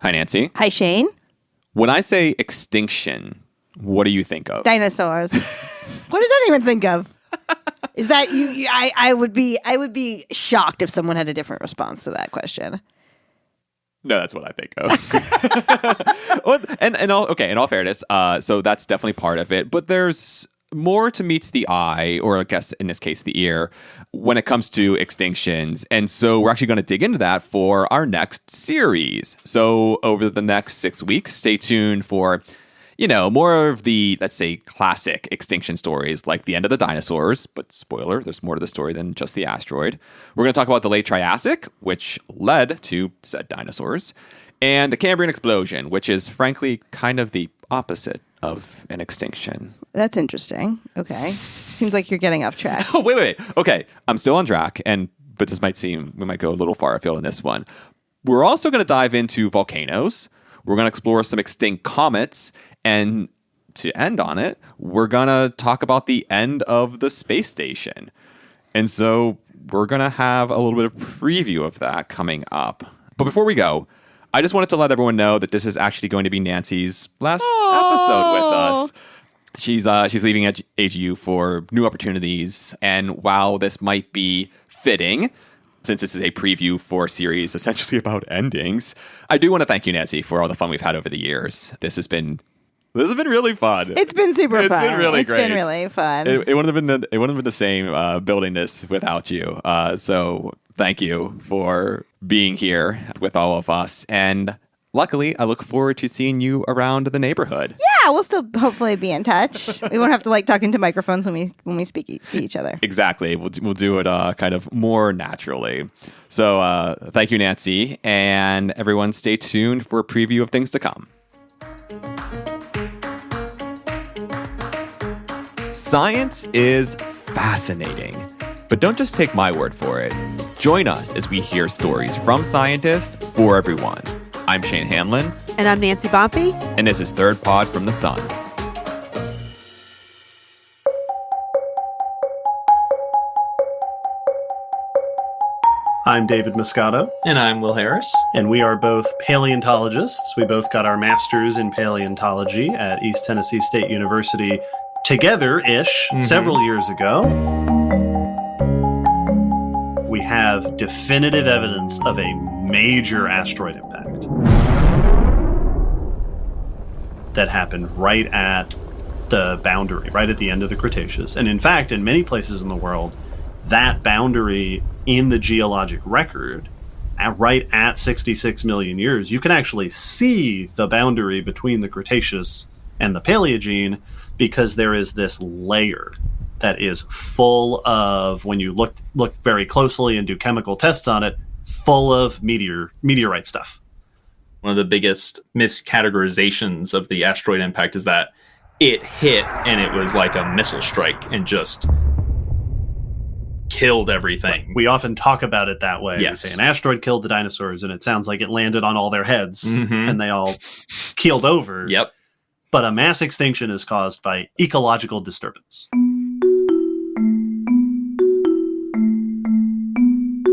Hi, Nancy. Hi, Shane. When I say extinction, what do you think of? Dinosaurs. What does anyone think of? Is that you? I would be shocked if someone had a different response to that question. No, that's what I think of. Well, in all fairness, so that's definitely part of it. But there's more to meets the eye, or I guess in this case, the ear, when it comes to extinctions. And so we're actually going to dig into that for our next series. So over the next 6 weeks, stay tuned for, more of the, let's say, classic extinction stories like the end of the dinosaurs. But spoiler, there's more to the story than just the asteroid. We're going to talk about the late Triassic, which led to said dinosaurs, and the Cambrian explosion, which is frankly kind of the opposite of an extinction. That's interesting. Okay. Seems like you're getting off track. Oh, wait. Okay. I'm still on track, but this might seem we might go a little far afield in this one. We're also going to dive into volcanoes. We're going to explore some extinct comets. And to end on it, we're going to talk about the end of the space station. And so we're going to have a little bit of preview of that coming up. But before we go, I just wanted to let everyone know that this is actually going to be Nancy's last episode with us. She's leaving AGU for new opportunities. And while this might be fitting, since this is a preview for a series essentially about endings, I do want to thank you, Nancy, for all the fun we've had over the years. This has been really fun. It's been super fun. It's been really great. It's been really fun. It wouldn't have been the same building this without you. So thank you for being here with all of us. And luckily, I look forward to seeing you around the neighborhood. Yeah, we'll still hopefully be in touch. We won't have to talk into microphones when we see each other. Exactly. We'll do it kind of more naturally. So thank you, Nancy. And everyone stay tuned for a preview of things to come. Science is fascinating, but don't just take my word for it. Join us as we hear stories from scientists for everyone. I'm Shane Hanlon. And I'm Nancy Bompey. And this is Third Pod from the Sun. I'm David Moscato. And I'm Will Harris. And we are both paleontologists. We both got our masters in paleontology at East Tennessee State University together-ish several years ago. We have definitive evidence of a major asteroid impact that happened right at the boundary, right at the end of the Cretaceous. And in fact, in many places in the world, that boundary in the geologic record, right at 66 million years, you can actually see the boundary between the Cretaceous and the Paleogene, because there is this layer that is full of, when you look very closely and do chemical tests on it, full of meteorite stuff. One of the biggest miscategorizations of the asteroid impact is that it hit and it was like a missile strike and just killed everything. Right. We often talk about it that way. Yes. We say an asteroid killed the dinosaurs, and it sounds like it landed on all their heads and they all keeled over. Yep. But a mass extinction is caused by ecological disturbance.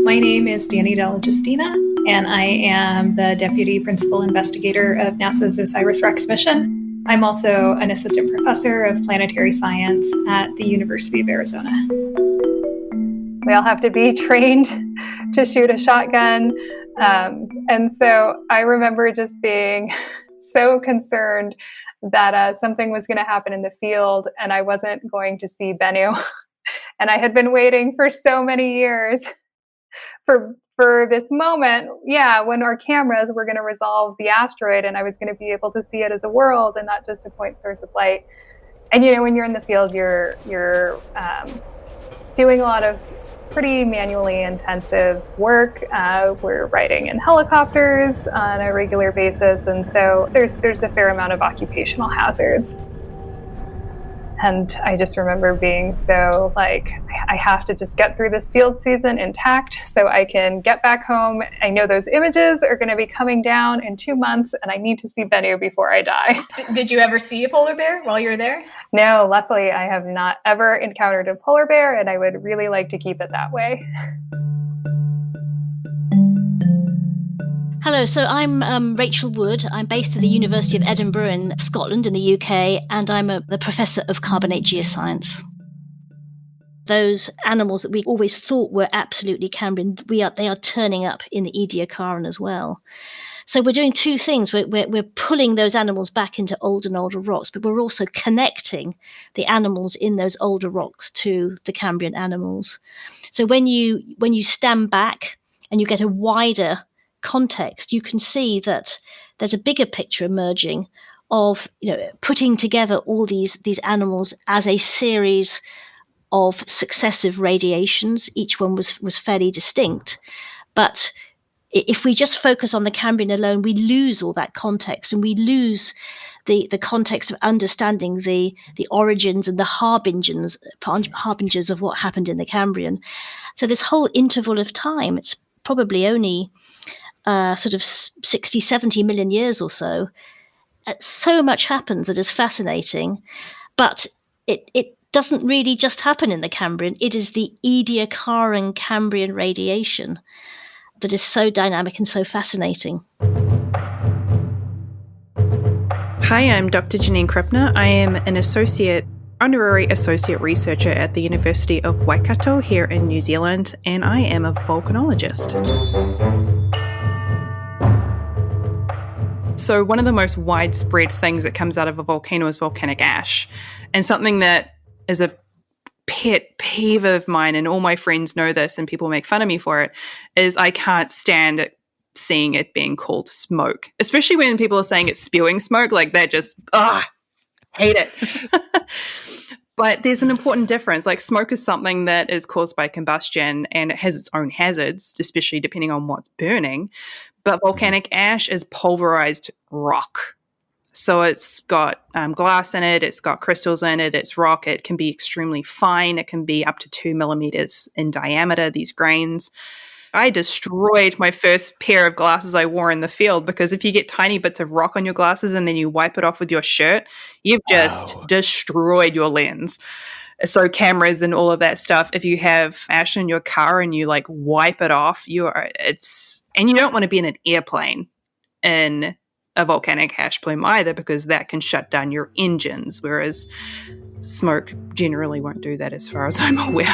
My name is Danidela Justina, and I am the Deputy Principal Investigator of NASA's OSIRIS-REx mission. I'm also an Assistant Professor of Planetary Science at the University of Arizona. We all have to be trained to shoot a shotgun. And so I remember just being so concerned that something was going to happen in the field and I wasn't going to see Bennu. And I had been waiting for so many years for this moment, when our cameras were going to resolve the asteroid and I was going to be able to see it as a world and not just a point source of light. And when you're in the field, you're doing a lot of pretty manually intensive work. We're riding in helicopters on a regular basis, and so there's a fair amount of occupational hazards. And I just remember being so I have to just get through this field season intact so I can get back home. I know those images are going to be coming down in 2 months, and I need to see Bennu before I die. Did you ever see a polar bear while you were there? No, luckily I have not ever encountered a polar bear, and I would really like to keep it that way. Hello, so I'm Rachel Wood. I'm based at the University of Edinburgh in Scotland in the UK, and I'm the Professor of Carbonate Geoscience. Those animals that we always thought were absolutely Cambrian, they are turning up in the Ediacaran as well. So we're doing two things. We're pulling those animals back into older and older rocks, but we're also connecting the animals in those older rocks to the Cambrian animals. So when you stand back and you get a wider context, you can see that there's a bigger picture emerging of putting together all these animals as a series of successive radiations. Each one was fairly distinct, but if we just focus on the Cambrian alone, we lose all that context, and we lose the context of understanding the origins and the harbingers of what happened in the Cambrian. So this whole interval of time, it's probably only sort of 60, 70 million years or so. So much happens that is fascinating, but it doesn't really just happen in the Cambrian. It is the Ediacaran Cambrian radiation that is so dynamic and so fascinating. Hi, I'm Dr Janine Krepner. I am an honorary associate researcher at the University of Waikato here in New Zealand, and I am a volcanologist. So one of the most widespread things that comes out of a volcano is volcanic ash. And something that is a pet peeve of mine, and all my friends know this and people make fun of me for it, is I can't stand seeing it being called smoke. Especially when people are saying it's spewing smoke, like that just, hate it. But there's an important difference. Like smoke is something that is caused by combustion and it has its own hazards, especially depending on what's burning. But volcanic ash is pulverized rock. So it's got glass in it, it's got crystals in it, it's rock. It can be extremely fine. It can be up to 2 millimeters in diameter, these grains. I destroyed my first pair of glasses I wore in the field, because if you get tiny bits of rock on your glasses and then you wipe it off with your shirt, you've just destroyed your lens. So cameras and all of that stuff, if you have ash in your car and you like wipe it off, and you don't want to be in an airplane in a volcanic ash plume either, because that can shut down your engines, whereas smoke generally won't do that as far as I'm aware.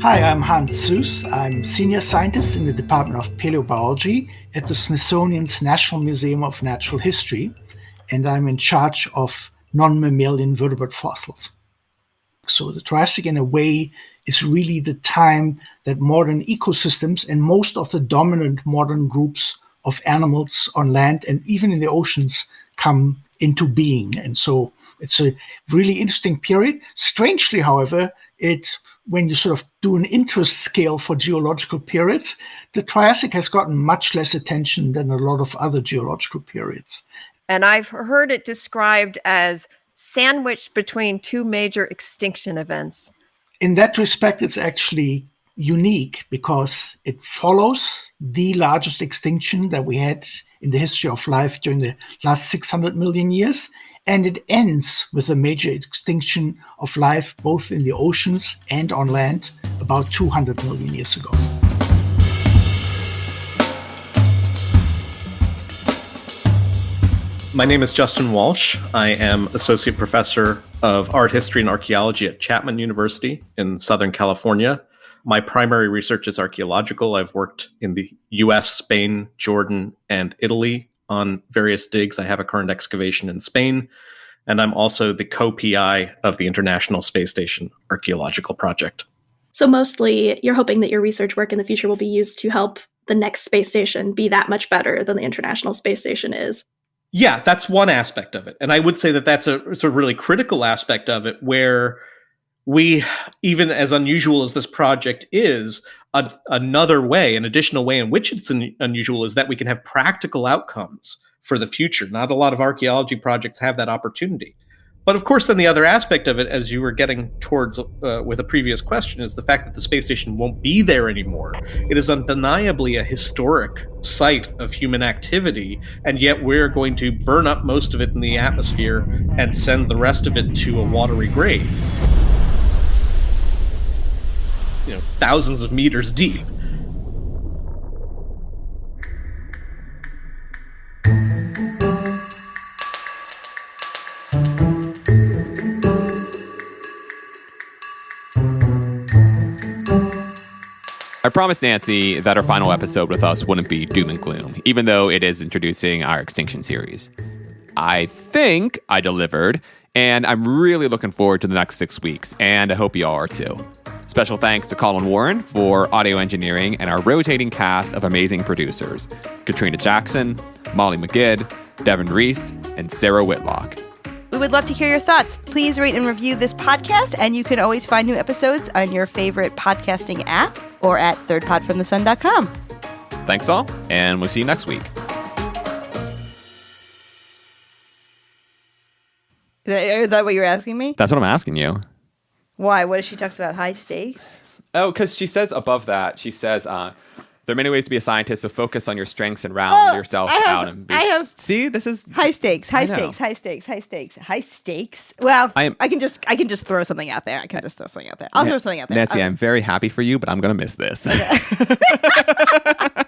Hi, I'm Hans Süß. I'm senior scientist in the Department of Paleobiology at the Smithsonian's National Museum of Natural History, and I'm in charge of non-mammalian vertebrate fossils. So the Triassic, in a way, is really the time that modern ecosystems and most of the dominant modern groups of animals on land and even in the oceans come into being. And so it's a really interesting period. Strangely, however, when you sort of do an interest scale for geological periods, the Triassic has gotten much less attention than a lot of other geological periods. And I've heard it described as sandwiched between two major extinction events. In that respect, it's actually unique because it follows the largest extinction that we had in the history of life during the last 600 million years. And it ends with a major extinction of life, both in the oceans and on land, about 200 million years ago. My name is Justin Walsh. I am Associate Professor of Art History and Archaeology at Chapman University in Southern California. My primary research is archaeological. I've worked in the US, Spain, Jordan, and Italy on various digs. I have a current excavation in Spain, and I'm also the co-PI of the International Space Station Archaeological Project. So mostly you're hoping that your research work in the future will be used to help the next space station be that much better than the International Space Station is. Yeah, that's one aspect of it. And I would say that that's a really critical aspect of it, where we, even as unusual as this project is, another way, an additional way in which it's unusual is that we can have practical outcomes for the future. Not a lot of archaeology projects have that opportunity. But of course, then the other aspect of it, as you were getting towards with a previous question, is the fact that the space station won't be there anymore. It is undeniably a historic site of human activity, and yet we're going to burn up most of it in the atmosphere and send the rest of it to a watery grave. thousands of meters deep. I promised Nancy that our final episode with us wouldn't be doom and gloom, even though it is introducing our Extinction series. I think I delivered, and I'm really looking forward to the next 6 weeks, and I hope you all are too. Special thanks to Collin Warren for audio engineering and our rotating cast of amazing producers, Katrina Jackson, Molly McGidd, Devin Reese, and Sarah Whitlock. We would love to hear your thoughts. Please rate and review this podcast, and you can always find new episodes on your favorite podcasting app or at thirdpodfromthesun.com. Thanks all, and we'll see you next week. Is that what you're asking me? That's what I'm asking you. Why? What if she talks about high stakes? Oh, because she says above that, she says, there are many ways to be a scientist, so focus on your strengths and round yourself out. And see, this is high stakes. Well, I can just throw something out there. I'll throw something out there. Nancy, I'm very happy for you, but I'm going to miss this. Okay.